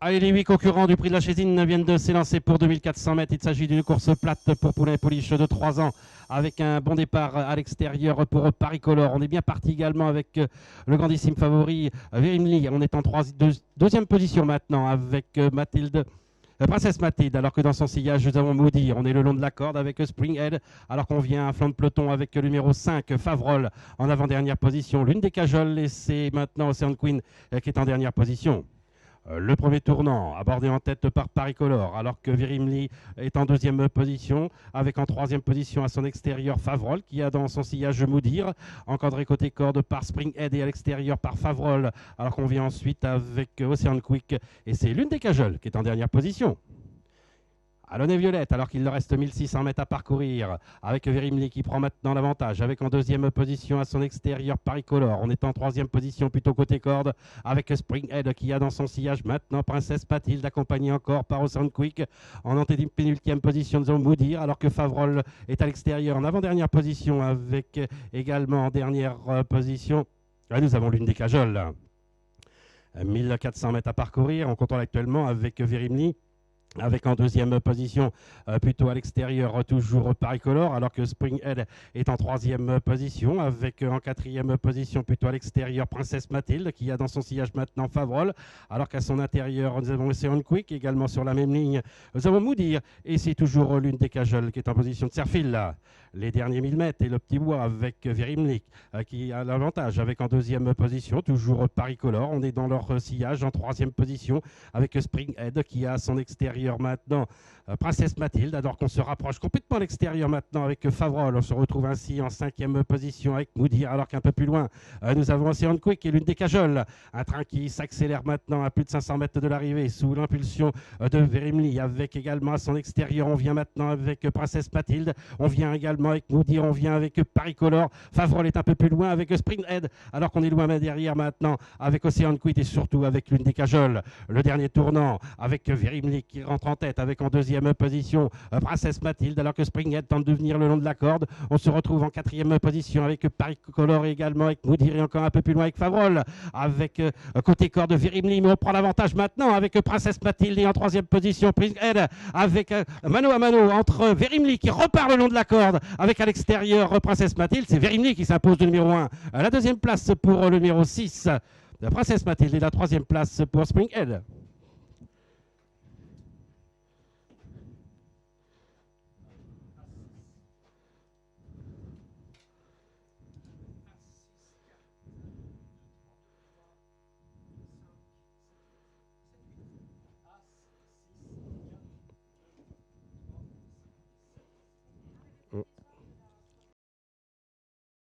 Allez, les 8 concurrents du prix de la Chésine viennent de s'élancer pour 2400 mètres. Il s'agit d'une course plate pour Poulain et Pouliche de 3 ans avec un bon départ à l'extérieur pour Paricolor. On est bien parti également avec le grandissime favori Verimli. On est en deuxième position maintenant avec Princesse Mathilde, alors que dans son sillage, nous avons Moody. On est le long de la corde avec Springhead, alors qu'on vient à flanc de peloton avec le numéro 5, Favrol, en avant-dernière position. L'une des cajoles, et c'est maintenant Ocean Queen qui est en dernière position. Le premier tournant, abordé en tête par Paricolor, alors que Virimli est en deuxième position, avec en troisième position à son extérieur Favrol, qui a dans son sillage Moudir, encadré côté corde par Springhead et à l'extérieur par Favrol, alors qu'on vient ensuite avec Ocean Quick, et c'est l'une des cajoles qui est en dernière position. Alone et Violette, alors qu'il leur reste 1600 mètres à parcourir, avec Verimli qui prend maintenant l'avantage, avec en deuxième position à son extérieur Paricolor. On est en troisième position plutôt côté corde, avec Springhead qui a dans son sillage maintenant Princesse Mathilde, accompagnée encore par Ocean Quick. En antépénultième position, nous avons Moudir, alors que Favrol est à l'extérieur en avant-dernière position, avec également en dernière position. Là, nous avons l'une des cajoles. 1400 mètres à parcourir, on contrôle actuellement avec Verimli. Avec en deuxième position, plutôt à l'extérieur, toujours Paricolor, alors que Springhead est en troisième position, avec en quatrième position, plutôt à l'extérieur, Princesse Mathilde, qui a dans son sillage maintenant Favrol, alors qu'à son intérieur, nous avons Ocean Quick, également sur la même ligne, nous avons Moudir, et c'est toujours l'une des cajoles qui est en position de serre-fil, là. Les derniers 1000 mètres et le petit bois avec Verimli, qui a l'avantage, avec en deuxième position, toujours Paricolor, on est dans leur sillage en troisième position, avec Springhead, qui a son extérieur maintenant Princesse Mathilde, alors qu'on se rapproche complètement à l'extérieur maintenant avec Favrol. On se retrouve ainsi en cinquième position avec Moudir, alors qu'un peu plus loin, nous avons Ocean Quick et l'une des cajoles. Un train qui s'accélère maintenant à plus de 500 mètres de l'arrivée sous l'impulsion de Verimli, avec également à son extérieur, on vient maintenant avec Princesse Mathilde, on vient également avec Moudir, on vient avec Paricolor. Favrol est un peu plus loin avec Springhead, alors qu'on est loin derrière maintenant avec Ocean Quick et surtout avec l'une des cajoles. Le dernier tournant avec Verimli qui rentre en tête avec en deuxième position Princesse Mathilde, alors que Springhead tente de venir le long de la corde. On se retrouve en quatrième position avec Paricolor également, avec Moudir et encore un peu plus loin avec Favrol, avec côté corde Verimli, mais on prend l'avantage maintenant avec Princesse Mathilde et en troisième position Springhead, avec mano à mano entre Verimli qui repart le long de la corde, avec à l'extérieur Princesse Mathilde. C'est Verimli qui s'impose de numéro 1. La deuxième place pour le numéro 6 de Princesse Mathilde et la troisième place pour Springhead.